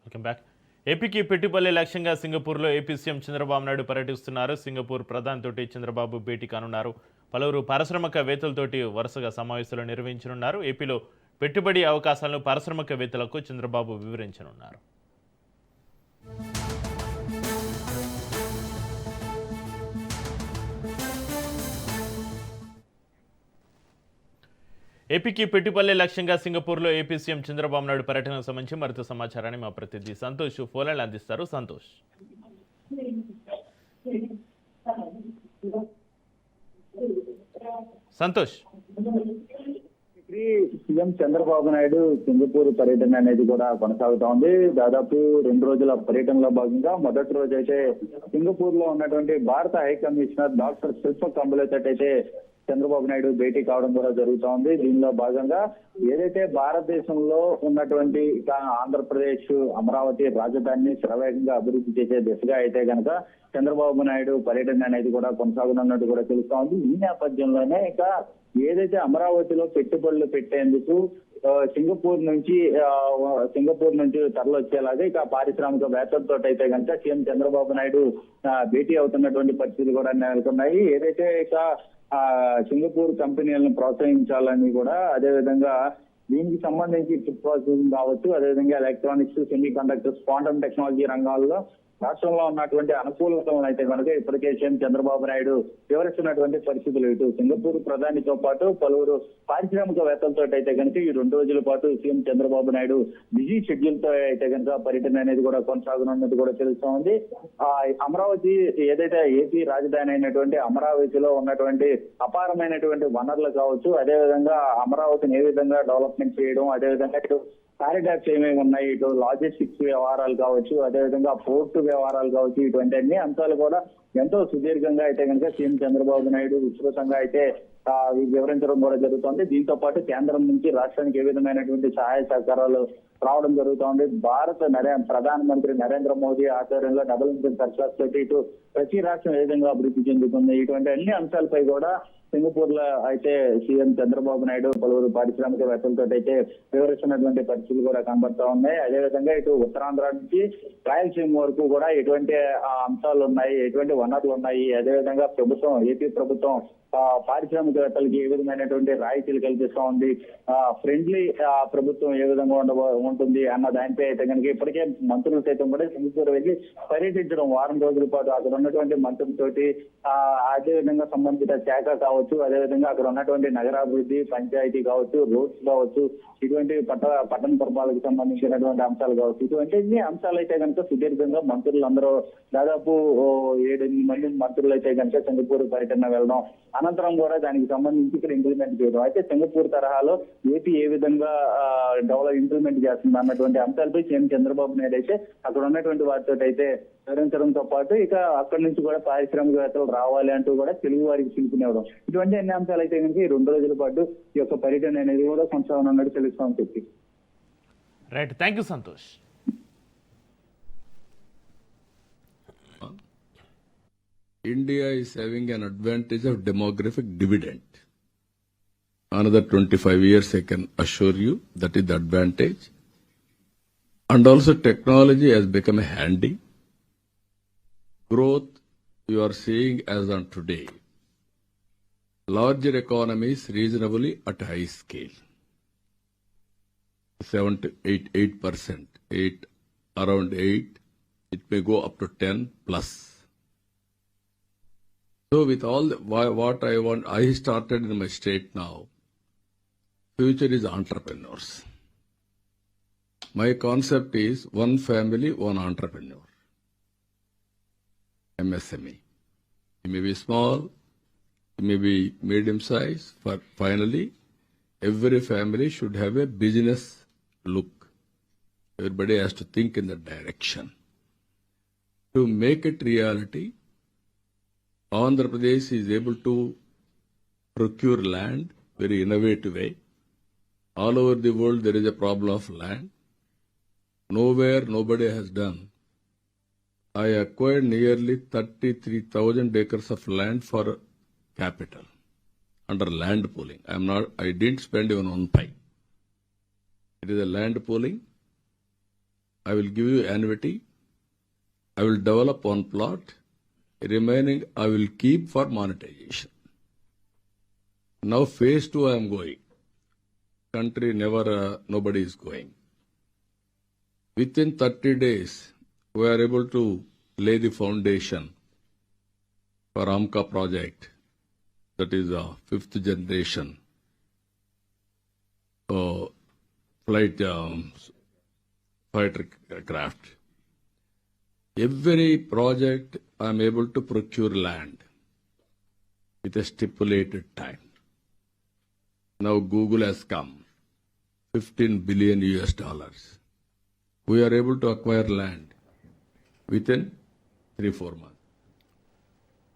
Welcome back. ఏపీకి పెట్టుబడులే లక్ష్యంగా సింగపూర్లో ఏపీ సీఎం చంద్రబాబు నాయుడు పర్యటిస్తున్నారు. సింగపూర్ ప్రధానితోటి చంద్రబాబు భేటీ కానున్నారు. పలువురు పారిశ్రామికవేత్తలతోటి వరుసగా సమావేశాలు నిర్వహించనున్నారు. ఏపీలో పెట్టుబడి అవకాశాలను పారిశ్రామికవేత్తలకు చంద్రబాబు వివరించనున్నారు. ఏపీకి పెట్టుబడులే లక్ష్యంగా సింగపూర్లో ఏపీ సీఎం చంద్రబాబు నాయుడు పర్యటనకు సంబంధించి మరింత సమాచారాన్ని మా ప్రతినిధి సంతోష్ ఫోన్లైన్ అందిస్తారు. సంతోష్. సంతోష్. సీఎం చంద్రబాబు నాయుడు సింగపూర్ పర్యటన అనేది కూడా కొనసాగుతా ఉంది. దాదాపు 2 రోజుల పర్యటనలో భాగంగా మొదటి రోజు అయితే సింగపూర్ లో ఉన్నటువంటి భారత హై కమిషనర్ డాక్టర్ శిల్ప కంబులతో అయితే చంద్రబాబు నాయుడు భేటీ కావడం కూడా జరుగుతా ఉంది. దీనిలో భాగంగా ఏదైతే భారతదేశంలో ఉన్నటువంటి ఆంధ్రప్రదేశ్ అమరావతి రాజధానిని శరవేగంగా అభివృద్ధి చేసే దిశగా అయితే కనుక చంద్రబాబు నాయుడు పర్యటన అనేది కూడా కొనసాగుతున్నట్టు కూడా తెలుస్తా ఉంది. ఈ నేపథ్యంలోనే ఇక ఏదైతే అమరావతిలో పెట్టుబడులు పెట్టేందుకు సింగపూర్ నుంచి తరలొచ్చేలాగా ఇక పారిశ్రామికవేత్తలతో అయితే కనుక సీఎం చంద్రబాబు నాయుడు భేటీ అవుతున్నటువంటి పరిస్థితులు కూడా నెలకొన్నాయి. ఏదైతే ఇక సింగపూర్ కంపెనీలను ప్రోత్సహించాలని కూడా, అదేవిధంగా దీనికి సంబంధించి చిప్ ప్రాసెసింగ్ కావచ్చు, అదేవిధంగా electronics, semi conductors, quantum technology రంగాల్లో రాష్ట్రంలో ఉన్నటువంటి అనుకూలతలను అయితే కనుక ఇప్పటికే సీఎం చంద్రబాబు నాయుడు వివరిస్తున్నటువంటి పరిస్థితులు. ఇటు సింగపూర్ ప్రధానితో పాటు పలువురు పారిశ్రామికవేత్తలతో అయితే కనుక ఈ 2 రోజుల పాటు CM Chandrababu Naidu busy schedule తో అయితే కనుక పర్యటన అనేది కూడా కొనసాగనున్నట్టు కూడా తెలుస్తా ఉంది. అమరావతి ఏదైతే ఏపీ రాజధాని అయినటువంటి అమరావతిలో ఉన్నటువంటి అపారమైనటువంటి వనరులు కావచ్చు, అదేవిధంగా అమరావతిని ఏ విధంగా డెవలప్మెంట్ చేయడం, అదేవిధంగా ఇటు కారిడార్స్ ఏమేమి ఉన్నాయి, ఇటు లాజిస్టిక్స్ వ్యవహారాలు కావచ్చు, అదేవిధంగా పోర్టు వ్యవహారాలు కావచ్చు, ఇటువంటి అన్ని అంశాలు కూడా ఎంతో సుదీర్ఘంగా అయితే కనుక సీఎం చంద్రబాబు నాయుడు విస్తృతంగా అయితే వివరించడం కూడా జరుగుతుంది. దీంతో పాటు కేంద్రం నుంచి రాష్ట్రానికి ఏ విధమైనటువంటి సహాయ సహకారాలు రావడం జరుగుతోంది. ప్రధానమంత్రి నరేంద్ర మోదీ ఆధ్వర్యంలో డబుల్ ఇంజిన్ సర్కార్ తోటి ఇటు ప్రతి రాష్ట్రం ఏ విధంగా అభివృద్ధి చెందుతుంది, ఇటువంటి అన్ని అంశాలపై కూడా సింగపూర్ లో అయితే సీఎం చంద్రబాబు నాయుడు పలువురు పారిశ్రామికవేత్తలతో అయితే వివరిస్తున్నటువంటి పరిస్థితులు కూడా కనబడతా ఉన్నాయి. అదేవిధంగా ఇటు ఉత్తరాంధ్ర నుంచి రాయలసీమ వరకు కూడా ఎటువంటి అంశాలు ఉన్నాయి, ఎటువంటి వనరులు ఉన్నాయి, అదేవిధంగా ఏపీ ప్రభుత్వం పారిశ్రామికవేత్తలకి ఏ విధమైనటువంటి రాయితీలు కల్పిస్తా ఉంది, ఫ్రెండ్లీ ప్రభుత్వం ఏ విధంగా ఉంటుంది అన్న దానిపై అయితే కనుక ఇప్పటికే మంత్రులు సైతం కూడా సింగపూర్ వెళ్ళి పర్యటించడం, వారం రోజుల పాటు అక్కడ ఉన్నటువంటి మంత్రులతోటి అదేవిధంగా సంబంధిత శాఖ కావచ్చు, అదేవిధంగా అక్కడ ఉన్నటువంటి నగరాభివృద్ధి, పంచాయతీ కావచ్చు, రోడ్స్ కావచ్చు, ఇటువంటి పట్టణ పురపాలకు సంబంధించినటువంటి అంశాలు కావచ్చు, ఇటువంటి అంశాలు అయితే కనుక సుదీర్ఘంగా మంత్రులందరూ దాదాపు 7-8 మంది మంత్రులు అయితే కనుక సింగపూర్ పర్యటన వెళ్ళడం, అనంతరం కూడా దానికి సంబంధించి ఇక్కడ ఇంప్లిమెంట్ చేయడం, అయితే సింగపూర్ తరహాలో ఏపీ ఏ విధంగా ఇంప్లిమెంట్ చేస్తుంది అన్నటువంటి అంశాలపై సీఎం చంద్రబాబు నాయుడు అయితే అక్కడ ఉన్నటువంటి వారితో అయితే వివరించడంతో పాటు ఇక అక్కడి నుంచి కూడా పారిశ్రామికవేత్తలు రావాలి అంటూ కూడా తెలుగు వారికి పిలుపునివ్వడం, ఇటువంటి అన్ని అంశాలు అయితే కనుక ఈ 2 రోజుల పాటు ఈ యొక్క పర్యటన అనేది కూడా కొనసాగనున్నట్టు తెలుస్తామని చెప్పి. Right, thank you Santosh. India is having an advantage of demographic dividend. Another 25 years, I can assure you, that is the advantage. And also technology has become a handy. Growth you are seeing as on today. Larger economies reasonably at high scale. 7 to 8%, around 8. It may go up to 10 plus. So with all what I want, I started in my state now. Future is entrepreneurs. My concept is one family, one entrepreneur. MSME. It may be small, it may be medium size, but finally, every family should have a business look. Everybody has to think in that direction. To make it reality, Andhra Pradesh is able to procure land very innovative way. All over the world there is a problem of land. Nowhere nobody has done. I acquired nearly 33,000 acres of land for capital under land pooling. I didn't spend even one pie. It is a land pooling I will give you annuity. I will develop one plot. Remaining, I will keep for monetization. Now phase 2 I am going. Country never, nobody is going. Within 30 days, we are able to lay the foundation for AMCA project. That is a 5th generation fighter craft. Every project I am able to procure land with a stipulated time. Now Google has come, $15 billion US. We are able to acquire land within 3-4 months.